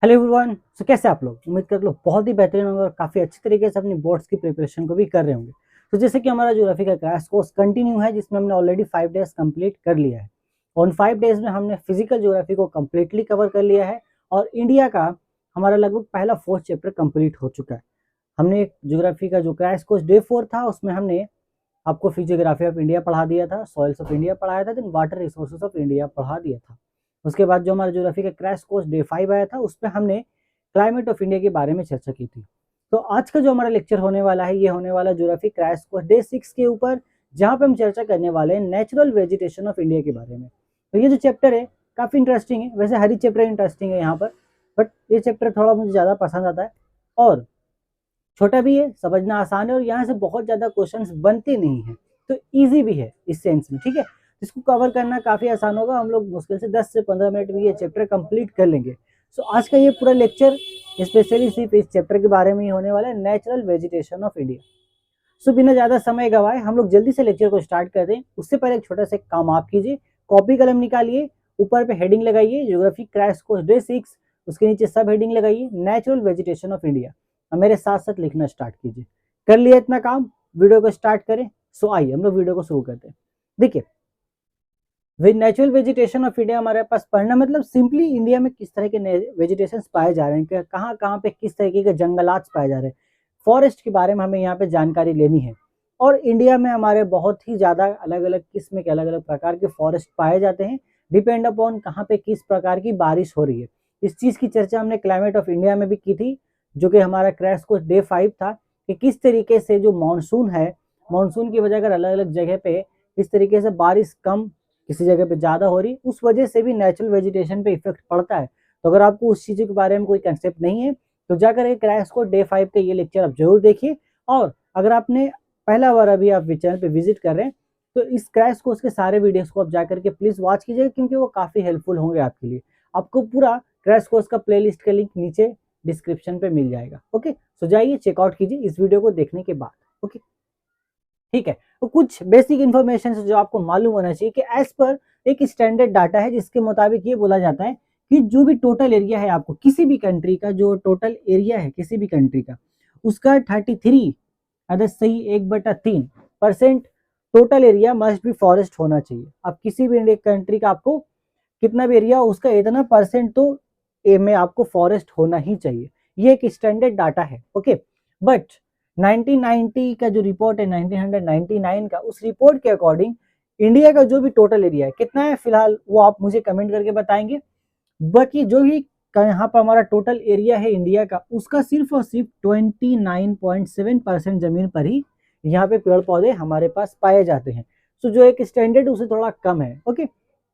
Hello everyone. कैसे आप लोग? उम्मीद कर लो बहुत ही बेहतरीन होंगे और काफ़ी अच्छी तरीके से अपनी बोर्ड्स की प्रिपरेशन को भी कर रहे होंगे। तो जैसे कि हमारा ज्योग्राफी का क्रैश कोर्स कंटिन्यू है, जिसमें हमने ऑलरेडी 5 डेज कंप्लीट कर लिया है। उन 5 डेज में हमने फिजिकल ज्योग्राफी को कम्प्लीटली कवर कर लिया है और इंडिया का हमारा लगभग पहला 4th चैप्टर कंप्लीट हो चुका है। हमने ज्योग्राफी का जो क्रैश कोर्स डे 4 था, उसमें हमने आपको फिजियोग्राफी ऑफ इंडिया पढ़ा दिया था, सॉइल्स ऑफ इंडिया पढ़ाया था, then water resources of India पढ़ा दिया था। उसके बाद जो हमारा ज्योग्राफी का क्रैश कोर्स डे 5 आया था, उसमें हमने क्लाइमेट ऑफ इंडिया के बारे में चर्चा की थी। तो आज का जो हमारा लेक्चर होने वाला है, ये होने वाला ज्योग्राफी क्रैश कोर्स डे 6 के ऊपर, जहाँ पे हम चर्चा करने वाले हैं नेचुरल वेजिटेशन ऑफ इंडिया के बारे में। तो ये जो चैप्टर है काफ़ी इंटरेस्टिंग है। वैसे हर ही चैप्टर इंटरेस्टिंग है यहाँ पर, बट ये चैप्टर थोड़ा मुझे ज़्यादा पसंद आता है और छोटा भी है, समझना आसान है और यहाँ से बहुत ज़्यादा क्वेश्चंस बनते नहीं हैं, तो इजी भी है इस सेंस में। ठीक है, इसको कवर करना काफ़ी आसान होगा। हम लोग मुश्किल से 10 से 15 मिनट में ये चैप्टर कंप्लीट कर लेंगे। सो आज का ये पूरा लेक्चर स्पेशली सिर्फ इस चैप्टर के बारे में ही होने वाला है, नेचुरल वेजिटेशन ऑफ इंडिया। सो बिना ज़्यादा समय गवाए हम लोग जल्दी से लेक्चर को स्टार्ट कर दें। उससे पहले एक छोटा सा काम आप कीजिए, कॉपी कलम निकालिए, ऊपर पे हेडिंग लगाइए ज्योग्राफी क्रैश कोर्स डे 6, उसके नीचे सब हेडिंग लगाइए नेचुरल वेजिटेशन ऑफ इंडिया और मेरे साथ साथ लिखना स्टार्ट कीजिए। कर लिया इतना काम, वीडियो को स्टार्ट करें। सो आइए हम लोग वीडियो को शुरू करते हैं। देखिए, नेचुरल वेजिटेशन ऑफ इंडिया हमारे पास पढ़ना मतलब सिंपली इंडिया में किस तरह के वेजिटेशन पाए जा रहे हैं, कहाँ कहाँ पे किस तरीके के जंगलात पाए जा रहे हैं, फॉरेस्ट के बारे में हमें यहाँ पे जानकारी लेनी है। और इंडिया में हमारे बहुत ही ज़्यादा अलग अलग किस्म के अलग अलग प्रकार के फॉरेस्ट पाए जाते हैं, डिपेंड अपॉन कहाँ पे किस प्रकार की बारिश हो रही है। इस चीज़ की चर्चा हमने क्लाइमेट ऑफ इंडिया में भी की थी, जो कि हमारा क्रैश कोर्स डे 5 था, कि किस तरीके से जो मानसून है, मानसून की वजह अगर अलग अलग जगह पे किस तरीके से बारिश कम किसी जगह पे ज़्यादा हो रही, उस वजह से भी नेचुरल वेजिटेशन पे इफेक्ट पड़ता है। तो अगर आपको उस चीज़ के बारे में कोई कंसेप्ट नहीं है, तो जाकर एक क्रैश कोर्स डे 5 के ये लेक्चर आप जरूर देखिए। और अगर आपने पहला बार अभी आप चैनल पे विजिट कर रहे हैं, तो इस क्रैश कोर्स के सारे वीडियोस को आप जाकर के प्लीज़ वॉच कीजिएगा, क्योंकि वो काफ़ी हेल्पफुल होंगे आपके लिए। आपको पूरा क्रैश कोर्स का प्लेलिस्ट का लिंक नीचे डिस्क्रिप्शन पे मिल जाएगा। ओके, सो जाइए चेकआउट कीजिए इस वीडियो को देखने के बाद। ओके, ठीक है। तो कुछ बेसिक इन्फॉर्मेशन जो आपको मालूम होना चाहिए कि एज पर एक स्टैंडर्ड डाटा है, जिसके मुताबिक ये बोला जाता है कि जो भी टोटल एरिया है, आपको किसी भी कंट्री का जो टोटल एरिया है किसी भी कंट्री का, उसका 33 अदर सही 1/3% total area must be forest होना चाहिए। अब किसी भी कंट्री का आपको कितना भी एरिया, उसका इतना परसेंट तो ए में आपको फॉरेस्ट होना ही चाहिए। ये एक स्टैंडर्ड डाटा है। ओके, बट 1990 का जो रिपोर्ट है, 1999 का, उस रिपोर्ट के अकॉर्डिंग इंडिया का जो भी टोटल एरिया है कितना है फिलहाल, वो आप मुझे कमेंट करके बताएंगे। बाकी जो भी यहाँ पर हमारा टोटल एरिया है इंडिया का, उसका सिर्फ और सिर्फ 29.7% जमीन पर ही यहाँ पे पेड़ पौधे हमारे पास पाए जाते हैं। सो जो एक स्टैंडर्ड उसे थोड़ा कम है। ओके,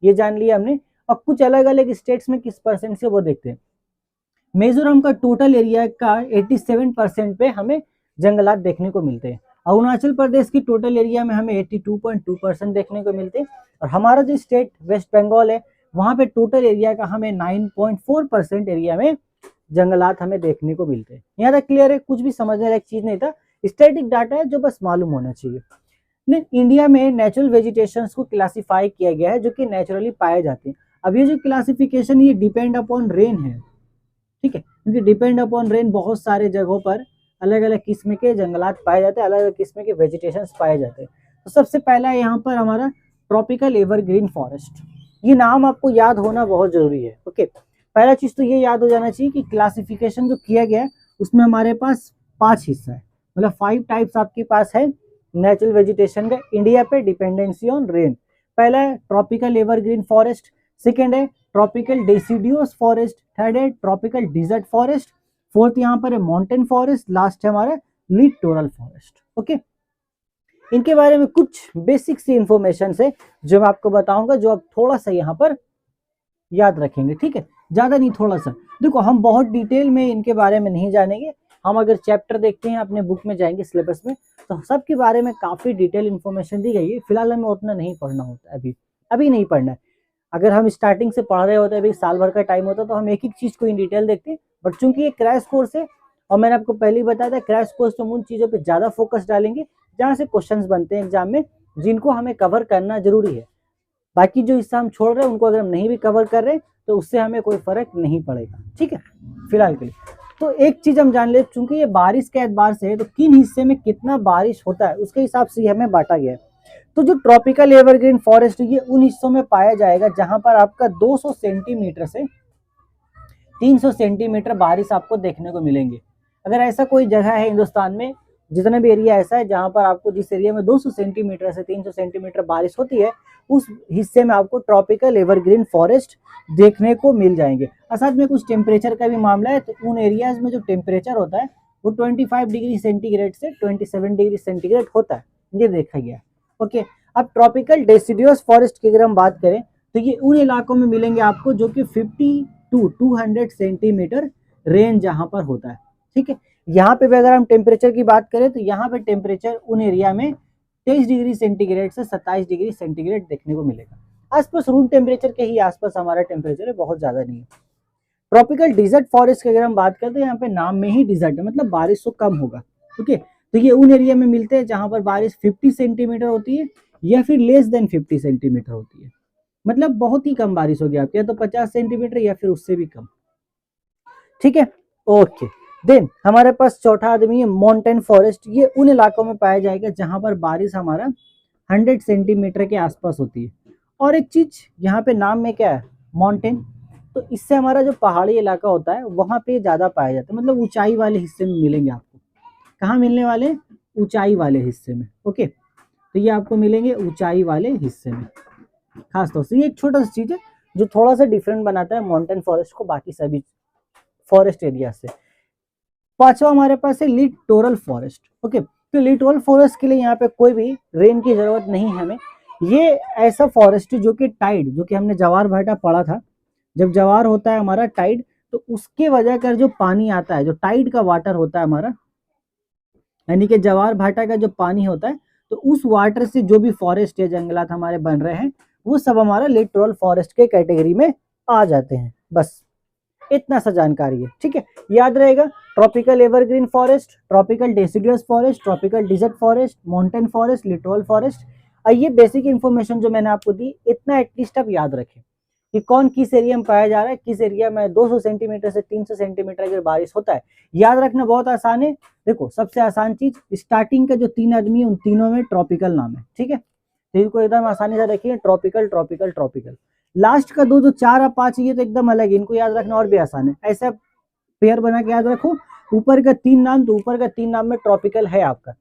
ये जान लिया हमने। और कुछ अलग अलग स्टेट्स में किस परसेंट से वो देखते हैं। मिजोरम का टोटल एरिया का 87% पे हमें जंगलात देखने को मिलते हैं। अरुणाचल प्रदेश की टोटल एरिया में हमें 82.2% देखने को मिलते हैं। और हमारा जो स्टेट वेस्ट बंगाल है, वहाँ पे टोटल एरिया का हमें 9.4% एरिया में जंगलात हमें देखने को मिलते हैं। यहाँ तक क्लियर है? कुछ भी समझने लायक चीज नहीं था, स्टैटिक डाटा है जो बस मालूम होना चाहिए। इंडिया में नेचुरल वेजिटेशन को क्लासिफाई किया गया है, जो कि नेचुरली पाए जाते हैं। अब ये जो क्लासिफिकेशन, ये डिपेंड अपॉन रेन है। ठीक है, क्योंकि डिपेंड अपॉन रेन बहुत सारे जगहों पर अलग अलग किस्म के जंगलात पाए जाते हैं, अलग अलग किस्म के वेजिटेशन पाए जाते हैं। तो सबसे पहला यहाँ पर हमारा ट्रॉपिकल एवरग्रीन फॉरेस्ट, ये नाम आपको याद होना बहुत जरूरी है। ओके, पहला चीज तो ये याद हो जाना चाहिए कि क्लासिफिकेशन जो किया गया है, उसमें हमारे पास 5 हिस्सा है, मतलब 5 टाइप्स आपके पास है नेचुरल वेजिटेशन का इंडिया पे डिपेंडेंसी ऑन रेन। पहला है ट्रॉपिकल एवरग्रीन फॉरेस्ट, सेकेंड है ट्रॉपिकल डेसिडियस फॉरेस्ट, थर्ड है ट्रॉपिकल डिजर्ट फॉरेस्ट, फोर्थ यहाँ पर है माउंटेन फॉरेस्ट, लास्ट है हमारा लिटोरल फॉरेस्ट। ओके, इनके बारे में कुछ बेसिक सी इंफॉर्मेशन है जो मैं आपको बताऊंगा, जो आप थोड़ा सा यहाँ पर याद रखेंगे। ठीक है, ज्यादा नहीं, थोड़ा सा। देखो, हम बहुत डिटेल में इनके बारे में नहीं जानेंगे। हम अगर चैप्टर देखते हैं, अपने बुक में जाएंगे सिलेबस में, तो सबके बारे में काफी डिटेल इन्फॉर्मेशन दी गई है। फिलहाल हमें उतना नहीं पढ़ना होता है, अभी नहीं पढ़ना है। अगर हम स्टार्टिंग से पढ़ रहे होते, अभी साल भर का टाइम होता, तो हम एक एक चीज को इन डिटेल देखते हैं। बट चूंकि ये क्रैश कोर्स है, और मैंने आपको पहले ही बताया था, क्रैश कोर्स तो हम उन चीजों पे ज्यादा फोकस डालेंगे जहाँ से क्वेश्चंस बनते हैं एग्जाम में, जिनको हमें कवर करना जरूरी है। बाकी जो हिस्सा हम छोड़ रहे हैं, उनको अगर हम नहीं भी कवर कर रहे हैं, तो उससे हमें कोई फर्क नहीं पड़ेगा, ठीक है, फिलहाल के लिए। तो एक चीज हम जान ले, चूंकि ये बारिश के एतबार से है तो किन हिस्से में कितना बारिश होता है उसके हिसाब से हमें बांटा गया है। तो जो ट्रॉपिकल एवरग्रीन फॉरेस्ट ये उन हिस्सों में पाया जाएगा जहां पर आपका 200 सेंटीमीटर से 300 सेंटीमीटर बारिश आपको देखने को मिलेंगे। अगर ऐसा कोई जगह है हिंदुस्तान में, जितना भी एरिया ऐसा है जहां पर आपको जिस एरिया में 200 सेंटीमीटर से 300 सेंटीमीटर बारिश होती है, उस हिस्से में आपको ट्रॉपिकल एवरग्रीन फॉरेस्ट देखने को मिल जाएंगे। और साथ में कुछ टेम्परेचर का भी मामला है, तो उन एरियाज में जो टेम्परेचर होता है वो 25 डिग्री सेंटीग्रेड से 27 डिग्री सेंटीग्रेड होता है, ये देखा गया। ओके, अब ट्रॉपिकल डेसिडियस फॉरेस्ट की अगर हम बात करें तो ये उन इलाकों में मिलेंगे आपको जो कि 50 टू 200 सेंटीमीटर रेंज जहां पर होता है, ठीक है। यहाँ पे भी अगर हम टेम्परेचर की बात करें तो यहाँ पे टेम्परेचर उन एरिया में 23 डिग्री सेंटीग्रेड से 27 डिग्री सेंटीग्रेड देखने को मिलेगा। आसपास रूम टेम्परेचर के ही आसपास हमारा टेम्परेचर है, बहुत ज्यादा नहीं है। ट्रॉपिकल डिजर्ट फॉरेस्ट की अगर हम बात करते हैं, यहाँ पे नाम में ही डिजर्ट है, मतलब बारिश तो कम होगा, ठीक है। तो ये उन एरिया में मिलते हैं जहां पर बारिश 50 सेंटीमीटर होती है या फिर लेस देन 50 सेंटीमीटर होती है, मतलब बहुत ही कम बारिश होगी आपकी, या तो 50 सेंटीमीटर या फिर उससे भी कम, ठीक है। ओके, देन हमारे पास चौथा आदमी है माउंटेन फॉरेस्ट। ये उन इलाकों में पाया जाएगा जहां पर बारिश हमारा 100 सेंटीमीटर के आसपास होती है। और एक चीज यहाँ पे नाम में क्या है, माउंटेन, तो इससे हमारा जो पहाड़ी इलाका होता है वहां पे ज्यादा पाया जाता है, मतलब ऊंचाई वाले हिस्से में मिलेंगे आपको। कहाँ मिलने वाले, ऊंचाई वाले हिस्से में। ओके, तो ये आपको मिलेंगे ऊंचाई वाले हिस्से में खास तौर से। ये एक छोटा सा चीज है जो थोड़ा सा डिफरेंट बनाता है माउंटेन फॉरेस्ट को बाकी सभी फॉरेस्ट एरिया से। पांचवा हमारे पास है लिटोरल फॉरेस्ट। ओके, तो लिटोरल फॉरेस्ट के लिए यहाँ पे कोई भी रेन की जरूरत नहीं है हमें। ये ऐसा फॉरेस्ट है जो कि टाइड, जो कि हमने जवार भाटा पढ़ा था, जब जवार होता है हमारा टाइड, तो उसके वजह कर जो पानी आता है, जो टाइड का वाटर होता है हमारा, यानी कि जवार भाटा का जो पानी होता है, तो उस वाटर से जो भी फॉरेस्ट या जंगलात हमारे बन रहे हैं वो सब हमारा लिटोरल फॉरेस्ट के कैटेगरी में आ जाते हैं। बस इतना सा जानकारी है, ठीक है, याद रहेगा। Tropical evergreen forest, tropical deciduous forest, tropical desert forest, mountain forest, littoral forest. ये बेसिक इन्फॉर्मेशन जो मैंने आपको दी, इतना एटलीस्ट आप याद रखें कि कौन किस एरिया में पाया जा रहा है, किस एरिया में 200 सेंटीमीटर से 300 सेंटीमीटर अगर बारिश होता है। याद रखना बहुत आसान है। देखो, सबसे आसान चीज, स्टार्टिंग का जो 3 आदमी है उन तीनों में ट्रॉपिकल नाम है, ठीक है, तो इनको एकदम आसानी से रखिए, ट्रॉपिकल ट्रॉपिकल ट्रॉपिकल। लास्ट का 2 जो 4 और 5 ये तो एकदम अलग है, इनको याद रखना और भी आसान है। ऐसा पेयर बना के याद रखो, ऊपर का 3 नाम, तो ऊपर का 3 नाम में ट्रॉपिकल है आपका।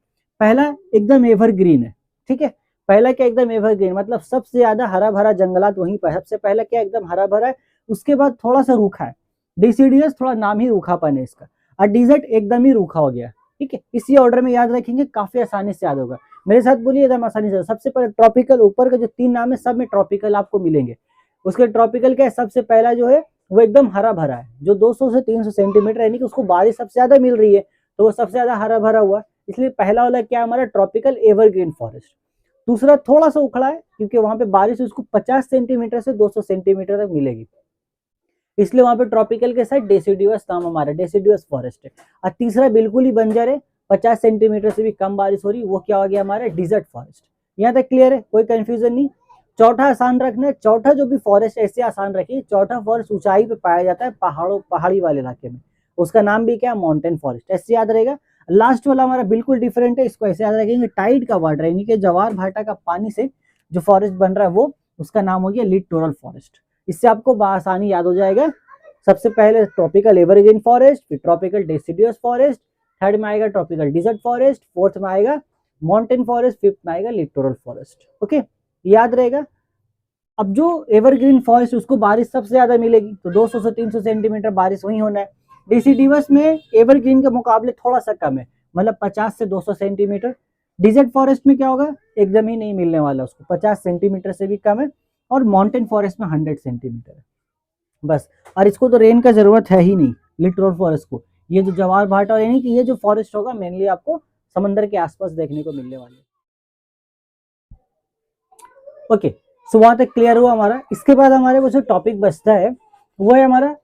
पहला एकदम एवरग्रीन है, ठीक है, पहला क्या एकदम एवरग्रीन, मतलब सबसे ज्यादा हरा भरा जंगलात वहीं पर। सबसे पहला क्या एकदम हरा भरा है, उसके बाद थोड़ा सा रूखा है, डिसिडियस थोड़ा नाम ही रूखापन है इसका, और डिजर्ट एकदम ही रूखा हो गया, ठीक है। इसी ऑर्डर में याद रखेंगे, काफी आसानी से याद होगा। मेरे साथ बोलिए एकदम आसानी से। सबसे पहले ट्रॉपिकल, ऊपर का जो 3 नाम है सब में ट्रॉपिकल आपको मिलेंगे। उसके ट्रॉपिकल क्या है, सबसे पहला जो है वो एकदम हरा भरा है, जो 200 से 300 सेंटीमीटर, यानी कि उसको बारिश सबसे ज्यादा मिल रही है, तो वो सबसे ज्यादा हरा भरा हुआ, इसलिए पहला वाला क्या हमारा ट्रॉपिकल एवरग्रीन फॉरेस्ट। दूसरा थोड़ा सा उखड़ा है, क्योंकि वहां पे बारिश उसको 50 सेंटीमीटर से 200 सेंटीमीटर तक मिलेगी, इसलिए वहां पे ट्रॉपिकल के साथ डेसिडुअस नाम हमारा, डेसिडुअस फॉरेस्ट है। और तीसरा बिल्कुल ही बंजर है, 50 सेंटीमीटर से भी कम बारिश हो रही, वो क्या हो गया हमारा, डिजर्ट फॉरेस्ट। यहाँ तक क्लियर है, कोई कंफ्यूजन नहीं। चौथा आसान रखना है, चौथा जो भी फॉरेस्ट ऐसे आसान रखिए, चौथा फॉरेस्ट ऊंचाई पे पाया जाता है, पहाड़ी वाले इलाके में, उसका नाम भी क्या, माउंटेन फॉरेस्ट, ऐसे याद रहेगा। लास्ट वाला हमारा बिल्कुल डिफरेंट है, इसको ऐसे याद रखेंगे, टाइड का वाटर, यानी कि जवार भाटा का पानी से जो फॉरेस्ट बन रहा है वो, उसका नाम हो गया लिटोरल फॉरेस्ट। इससे आपको आसानी याद हो जाएगा। सबसे पहले ट्रॉपिकल एवरग्रीन फॉरेस्ट, फिर ट्रॉपिकल डेसिडुअस फॉरेस्ट, थर्ड में आएगा ट्रॉपिकल डिजर्ट फॉरेस्ट, फोर्थ में आएगा माउंटेन फॉरेस्ट, फिफ्थ में आएगा लिटोरल फॉरेस्ट। ओके, याद रहेगा। अब जो एवरग्रीन फॉरेस्ट उसको बारिश सबसे ज्यादा मिलेगी, तो 200 से 300 सेंटीमीटर बारिश वही होना है। डेसिडुअस में एवरग्रीन के मुकाबले थोड़ा सा कम है, मतलब 50 से 200 सेंटीमीटर। डिजर्ट फॉरेस्ट में क्या होगा, एकदम ही नहीं मिलने वाला उसको, 50 सेंटीमीटर से भी कम है। और माउंटेन फॉरेस्ट में 100 सेंटीमीटर है बस। और इसको तो रेन का जरूरत है ही नहीं, लिटोरल फॉरेस्ट को। ये जो जवार भाटा, यानी कि ये जो फॉरेस्ट होगा मेनली आपको समंदर के आसपास देखने को मिलने वाले। ओके, सो वहां तक क्लियर हुआ हमारा। इसके बाद हमारे वो जो टॉपिक बचता है वो है हमारा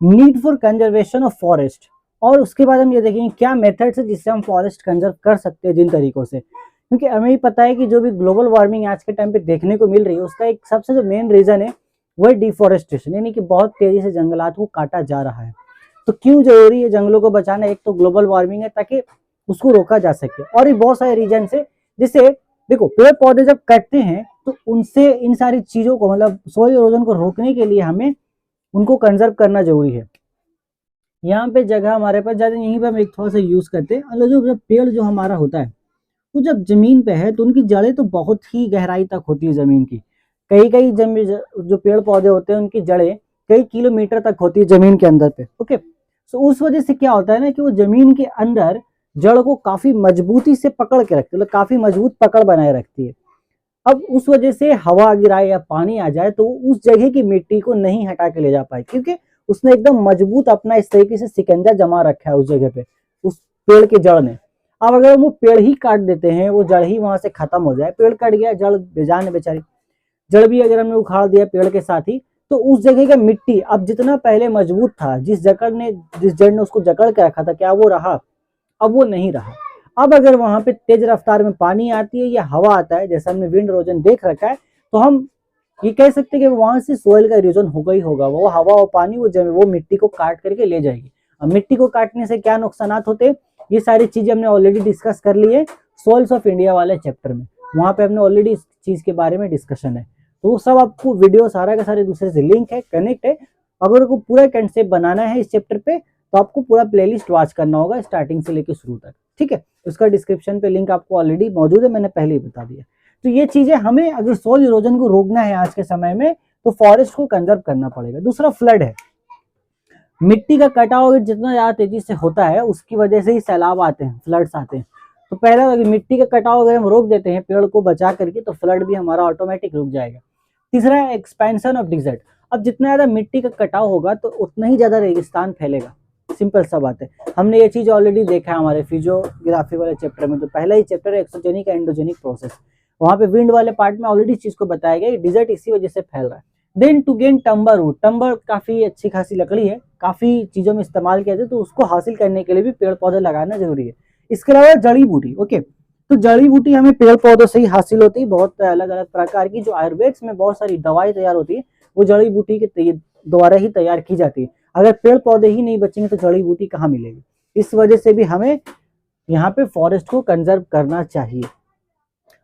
need for conservation of forest. और उसके बाद हम ये देखेंगे क्या मेथड्स है जिससे हम फॉरेस्ट कंजर्व कर सकते हैं, जिन तरीकों से। क्योंकि हमें ही पता है कि जो भी ग्लोबल वार्मिंग आज के टाइम पे देखने को मिल रही है, उसका एक सबसे जो मेन रीजन है वह डिफॉरेस्टेशन, यानी कि बहुत तेजी से जंगलात को काटा जा रहा है। तो क्यों जरूरी है जंगलों को बचाना? एक तो ग्लोबल वार्मिंग है, ताकि उसको रोका जा सके, और भी बहुत सारे रीजन है। जैसे देखो, पेड़ पौधे जब कटते हैं तो उनसे इन सारी चीजों को, मतलब सॉइल इरोजन को रोकने के लिए हमें उनको कंजर्व करना जरूरी है। यहाँ पे जगह हमारे पास ज्यादा, यहीं पे हम एक थोड़ा सा यूज करते हैं। मतलब जो जब पेड़ जो हमारा होता है वो जब जमीन पे है तो उनकी जड़ें तो बहुत ही गहराई तक होती है जमीन की। कई कई जो पेड़ पौधे होते हैं उनकी जड़ें कई किलोमीटर तक होती है जमीन के अंदर पे। ओके, तो उस वजह से क्या होता है ना कि वो जमीन के अंदर जड़ को काफी मजबूती से पकड़ के रखती है, मतलब काफी मजबूत पकड़ बनाए रखती है। अब उस वजह से हवा गिराए या पानी आ जाए तो उस जगह की मिट्टी को नहीं हटा के ले जा पाए, क्योंकि उसने एकदम मजबूत अपना इस तरीके से सिकंजा जमा रखा है उस जगह पे, उस पेड़ के जड़ ने। अब अगर वो पेड़ ही काट देते हैं, वो जड़ ही वहां से खत्म हो जाए, पेड़ कट गया, जड़ बेजान है बेचारी, जड़ भी अगर हमने उखाड़ दिया पेड़ के साथ ही, तो उस जगह का मिट्टी अब जितना पहले मजबूत था, जिस जड़ ने उसको जकड़ के रखा था, क्या वो रहा? अब वो नहीं रहा। अब अगर वहां पे तेज रफ्तार में पानी आती है या हवा आता है, जैसा हमने विंड इरोजन देख रखा है, तो हम ये कह सकते हैं कि वहां से सोइल का इरोजन होगा ही होगा। वो हवा और पानी वो मिट्टी को काट करके ले जाएगी। अब मिट्टी को काटने से क्या नुकसान होते हैं, ये सारी चीजें हमने ऑलरेडी डिस्कस कर ली है सोइल्स ऑफ इंडिया वाले चैप्टर में। वहां पे हमने ऑलरेडी इस चीज के बारे में डिस्कशन है। तो वो सब आपको वीडियो सारा का सारे दूसरे से लिंक है, कनेक्ट है। अगर आपको पूरा कंसेप्ट बनाना है इस चैप्टर पे तो आपको पूरा प्लेलिस्ट वॉच करना होगा स्टार्टिंग से लेकर शुरू तक, ठीक है। उसका डिस्क्रिप्शन पे लिंक आपको ऑलरेडी मौजूद है, मैंने पहले ही बता दिया। तो ये चीजें हमें, अगर सोइल इरोजन को रोकना है आज के समय में, तो फॉरेस्ट को कंजर्व करना पड़ेगा। दूसरा फ्लड है। मिट्टी का कटाव जितना ज्यादा तेजी से होता है उसकी वजह से ही सैलाब आते हैं, फ्लड्स आते हैं। तो पहला, अगर मिट्टी का कटाव अगर हम रोक देते हैं पेड़ को बचा करके, तो फ्लड भी हमारा ऑटोमेटिक रुक जाएगा। तीसरा है एक्सपेंशन ऑफ डिजर्ट। अब जितना ज्यादा मिट्टी का कटाव होगा तो उतना ही ज्यादा रेगिस्तान फैलेगा, सिंपल सा बात है। हमने ये चीज ऑलरेडी देखा है हमारे फिजियोग्राफी वाले चैप्टर में। तो पहला ही चैप्टर है एक्सोजेनिक एंडोजेनिक प्रोसेस, वहां पे विंड वाले पार्ट में ऑलरेडी चीज को बताया गया, डिजर्ट इसी वजह से फैल रहा है। देन टू गेन टम्बर वुड, टम्बर काफी अच्छी खासी लकड़ी है, काफी चीजों में इस्तेमाल किया जाए, तो उसको हासिल करने के लिए भी पेड़ पौधे लगाना जरूरी है। इसके अलावा जड़ी बूटी, ओके, तो जड़ी बूटी हमें पेड़ पौधों से ही हासिल होती है। बहुत अलग अलग प्रकार की जो आयुर्वेद में बहुत सारी दवाई तैयार होती है वो जड़ी बूटी के द्वारा ही तैयार की जाती है। अगर पेड़ पौधे ही नहीं बचेंगे तो जड़ी बूटी कहाँ मिलेगी? इस वजह से भी हमें यहाँ पे फॉरेस्ट को कंजर्व करना चाहिए।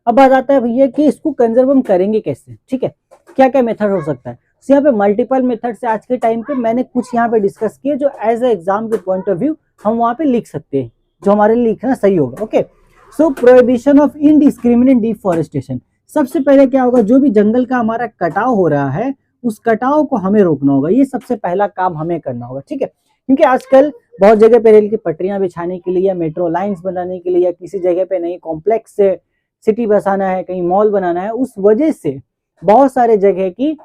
अब बात आता है भैया कि इसको कंजर्व हम करेंगे कैसे, ठीक है, क्या क्या मेथड हो सकता है। तो यहाँ पे मल्टीपल मेथड से आज के टाइम पे मैंने कुछ यहाँ पे डिस्कस किए जो एज ए एग्जाम के पॉइंट ऑफ व्यू हम वहाँ पे लिख सकते हैं, जो हमारे लिए लिखना सही होगा। Okay, so prohibition of indiscriminate deforestation. सबसे पहले क्या होगा, जो भी जंगल का हमारा कटाव हो रहा है उस कटाव को हमें रोकना होगा। ये सबसे पहला काम हमें करना होगा, ठीक है। क्योंकि आजकल बहुत जगह पे रेल की पटरियां बिछाने के लिए या मेट्रो लाइंस बनाने के लिए या किसी जगह पे नई कॉम्प्लेक्स से सिटी बसाना है, कहीं मॉल बनाना है, उस वजह से बहुत सारे जगह की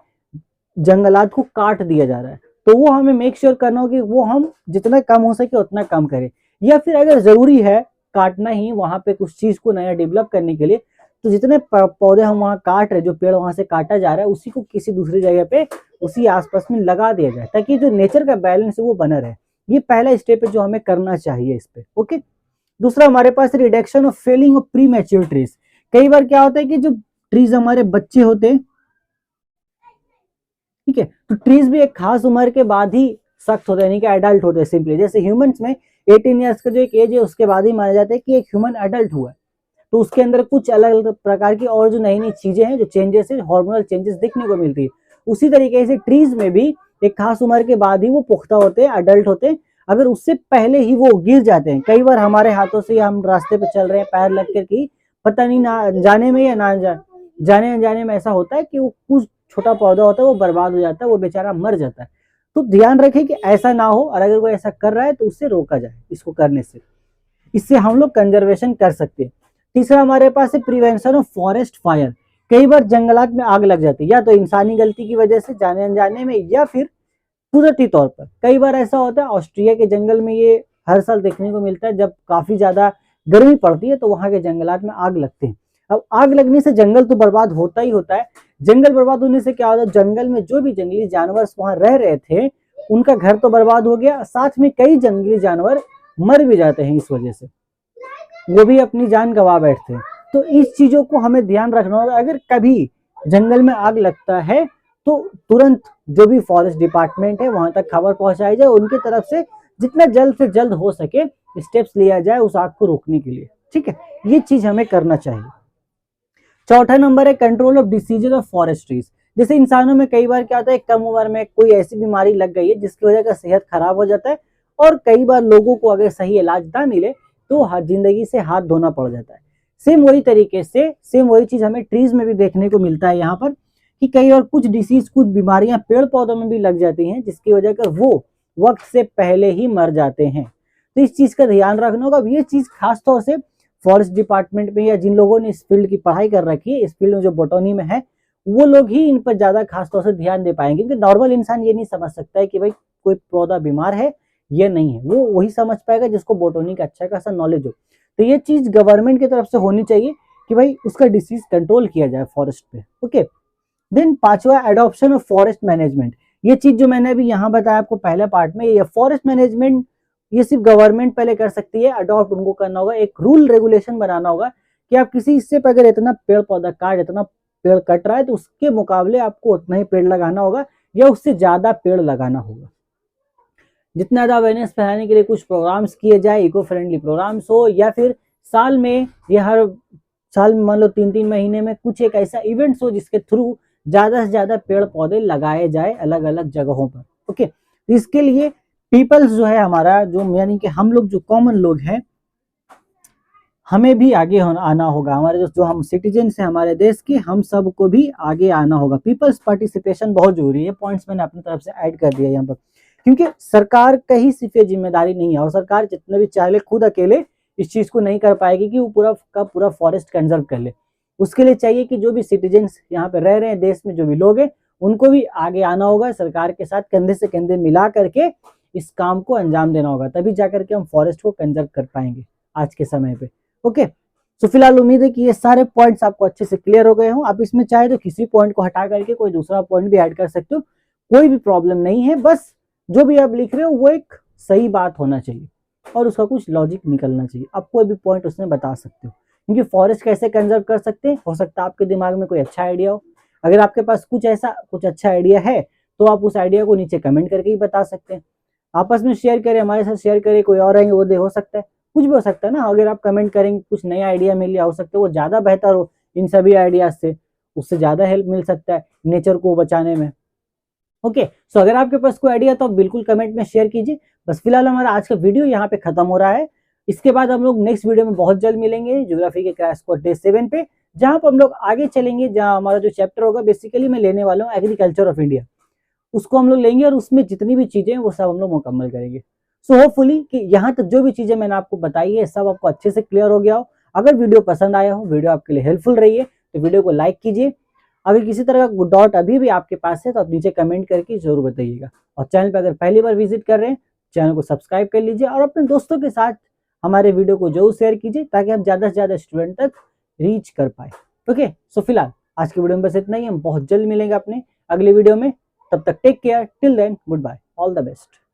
जंगलात को काट दिया जा रहा है। तो वो हमें मेक श्योर करना होगा कि वो हम जितना कम हो सके उतना कम करें, या फिर अगर जरूरी है काटना ही वहां पे कुछ चीज को नया डेवलप करने के लिए, तो जितने पौधे हम वहां काट रहे, जो पेड़ वहां से काटा जा रहा है, उसी को किसी दूसरी जगह पे उसी आसपास में लगा दिया जाए, ताकि जो नेचर का बैलेंस है वो बना रहे। ये पहला स्टेप है जो हमें करना चाहिए इस पे। ओके, दूसरा हमारे पास reduction of felling of premature trees. कई बार क्या होता है कि जो ट्रीज हमारे बच्चे होते हैं, ठीक है, तो ट्रीज भी एक खास उम्र के बाद ही सख्त होते हैं, यानी कि एडल्ट होते हैं। सिंपली जैसे ह्यूमंस में 18 ईयर्स का जो एक एज है उसके बाद ही माना जाता है कि एक ह्यूमन एडल्ट हुआ है। तो उसके अंदर कुछ अलग अलग प्रकार की और जो नई नई चीजें हैं, जो चेंजेस है, हार्मोनल चेंजेस देखने को मिलती है। उसी तरीके से ट्रीज में भी एक खास उम्र के बाद ही वो पुख्ता होते हैं, एडल्ट होते हैं। अगर उससे पहले ही वो गिर जाते हैं, कई बार हमारे हाथों से हम रास्ते पे चल रहे हैं, पैर लग कर की पता नहीं ना जाने में या ना जाने अनजाने में ऐसा होता है कि वो कुछ छोटा पौधा होता है वो बर्बाद हो जाता है, वो बेचारा मर जाता है। तो ध्यान रखें कि ऐसा ना हो, और अगर कोई ऐसा कर रहा है तो उससे रोका जाए, इसको करने से। इससे हम लोग कंजर्वेशन कर सकते हैं। तीसरा हमारे पास है प्रिवेंशन ऑफ फॉरेस्ट फायर। कई बार जंगलात में आग लग जाती है, या तो इंसानी गलती की वजह से जाने अनजाने में, या फिर कुदरती तौर पर। कई बार ऐसा होता है, ऑस्ट्रिया के जंगल में ये हर साल देखने को मिलता है, जब काफी ज्यादा गर्मी पड़ती है तो वहां के जंगलात में आग लगते हैं। अब आग लगने से जंगल तो बर्बाद होता ही होता है। जंगल बर्बाद होने से क्या होता है, जंगल में जो भी जंगली जानवर वहां रह रहे थे उनका घर तो बर्बाद हो गया, साथ में कई जंगली जानवर मर भी जाते हैं इस वजह से, वो भी अपनी जान गंवा बैठते हैं। तो इस चीजों को हमें ध्यान रखना होगा। अगर कभी जंगल में आग लगता है तो तुरंत जो भी फॉरेस्ट डिपार्टमेंट है वहां तक खबर पहुंचाई जाए, उनकी तरफ से जितना जल्द से जल्द हो सके स्टेप्स लिया जाए उस आग को रोकने के लिए। ठीक है, ये चीज हमें करना चाहिए। चौथा नंबर है control of diseases of forest trees. जैसे इंसानों में कई बार क्या होता है, कम उम्र में कोई ऐसी बीमारी लग गई है जिसकी वजह से सेहत खराब हो जाता है, और कई बार लोगों को अगर सही इलाज ना मिले तो जिंदगी से हाथ धोना पड़ जाता है। सेम वही तरीके से सेम वही चीज हमें ट्रीज में भी देखने को मिलता है यहाँ पर, कि कई बार कुछ डिसीज, कुछ बीमारियां पेड़ पौधों में भी लग जाती हैं जिसकी वजह से वो वक्त से पहले ही मर जाते हैं। तो इस चीज का ध्यान रखना होगा। ये चीज खासतौर से फॉरेस्ट डिपार्टमेंट में या जिन लोगों ने इस फील्ड की पढ़ाई कर रखी है, इस फील्ड में जो बोटनी में है, वो लोग ही इन पर ज्यादा खासतौर से ध्यान दे पाएंगे, क्योंकि नॉर्मल इंसान ये नहीं समझ सकता है कि भाई कोई पौधा बीमार है ये नहीं है। वो वही समझ पाएगा जिसको बोटनी का अच्छा खासा नॉलेज हो। तो ये चीज गवर्नमेंट की तरफ से होनी चाहिए कि भाई उसका डिसीज कंट्रोल किया जाए फॉरेस्ट पे। ओके, देन पांचवा एडॉप्शन ऑफ फॉरेस्ट मैनेजमेंट। ये चीज जो मैंने अभी यहाँ बताया आपको पहले पार्ट में, ये फॉरेस्ट मैनेजमेंट ये सिर्फ गवर्नमेंट पहले कर सकती है, अडॉप्ट उनको करना होगा। एक रूल रेगुलेशन बनाना होगा कि आप किसी हिस्से पर अगर इतना पेड़ पौधा काट, इतना पेड़ कट रहा है तो उसके मुकाबले आपको उतना ही पेड़ लगाना होगा या उससे ज्यादा पेड़ लगाना होगा। जितना ज्यादा अवेयरनेस फैलाने के लिए कुछ प्रोग्राम्स किए जाए, इको फ्रेंडली प्रोग्राम्स हो, या फिर साल में या हर साल में मान लो 3-3 महीने में कुछ एक ऐसा इवेंट्स हो जिसके थ्रू ज्यादा से ज्यादा पेड़ पौधे लगाए जाए अलग अलग जगहों पर। ओके, इसके लिए पीपल्स जो है हमारा, जो यानी कि हम लोग जो कॉमन लोग हैं, हमें भी आगे आना होगा। हमारे जो हम सिटीजन्स हैं हमारे देश के, हम सबको भी आगे आना होगा। पीपल्स पार्टिसिपेशन बहुत जरूरी है। पॉइंट्स मैंने अपनी तरफ से ऐड कर दिया यहाँ पर, क्योंकि सरकार का ही सिर्फ ये जिम्मेदारी नहीं है, और सरकार जितने भी चाहे खुद अकेले इस चीज को नहीं कर पाएगी कि वो पूरा का पूरा फॉरेस्ट कंजर्व कर ले। उसके लिए चाहिए कि जो भी सिटीजन्स यहाँ पे रह रहे हैं देश में, जो भी लोग हैं, उनको भी आगे आना होगा, सरकार के साथ कंधे से कंधे मिला करके इस काम को अंजाम देना होगा, तभी जाकर के हम फॉरेस्ट को कंजर्व कर पाएंगे आज के समय पे। ओके, तो फिलहाल उम्मीद है कि ये सारे पॉइंट्स आपको अच्छे से क्लियर हो गए हों। आप इसमें चाहे तो किसी पॉइंट को हटा करके कोई दूसरा पॉइंट भी ऐड कर सकते हो, कोई भी प्रॉब्लम नहीं है। बस जो भी आप लिख रहे हो वो एक सही बात होना चाहिए और उसका कुछ लॉजिक निकलना चाहिए। आप कोई भी पॉइंट उसमें बता सकते हो, क्योंकि फॉरेस्ट कैसे कंजर्व कर सकते हैं, हो सकता है आपके दिमाग में कोई अच्छा आइडिया हो। अगर आपके पास कुछ अच्छा आइडिया है तो आप उस आइडिया को नीचे कमेंट करके ही बता सकते हैं। आपस में शेयर करें, हमारे साथ शेयर करें, कोई और रहेंगे वो दे, हो सकता है कुछ भी हो सकता है ना। अगर आप कमेंट करेंगे कुछ नया आइडिया मिल गया, हो सकता है वो ज्यादा बेहतर हो इन सभी आइडियाज से, उससे ज्यादा हेल्प मिल सकता है नेचर को बचाने में। ओके, सो अगर आपके पास कोई आइडिया तो आप बिल्कुल कमेंट में शेयर कीजिए। बस फिलहाल हमारा आज का वीडियो यहाँ पे खत्म हो रहा है। इसके बाद हम लोग नेक्स्ट वीडियो में बहुत जल्द मिलेंगे ज्योग्राफी के क्रैश कोर्स डे 7 पे, जहाँ पर हम लोग आगे चलेंगे, जहाँ हमारा जो चैप्टर होगा बेसिकली मैं लेने वाला हूँ एग्रीकल्चर ऑफ इंडिया, उसको हम लोग लेंगे और उसमें जितनी भी चीजें वो सब हम लोग मुकम्मल करेंगे। सो होपफुली कि यहाँ तक जो भी चीजें मैंने आपको बताई है सब आपको अच्छे से क्लियर हो गया हो। अगर वीडियो पसंद आया हो, वीडियो आपके लिए हेल्पफुल रही है, तो वीडियो को लाइक कीजिए। अगर किसी तरह का डाउट अभी भी आपके पास है तो आप नीचे कमेंट करके जरूर बताइएगा। और चैनल पर अगर पहली बार विजिट कर रहे हैं, चैनल को सब्सक्राइब कर लीजिए और अपने दोस्तों के साथ हमारे वीडियो को जरूर शेयर कीजिए, ताकि हम ज्यादा से ज्यादा स्टूडेंट तक रीच कर पाए। ओके, सो फिलहाल आज की वीडियो में बस इतना ही। हम बहुत जल्द मिलेंगे अपने अगले वीडियो में, तब तक take care, till then good bye, all the best.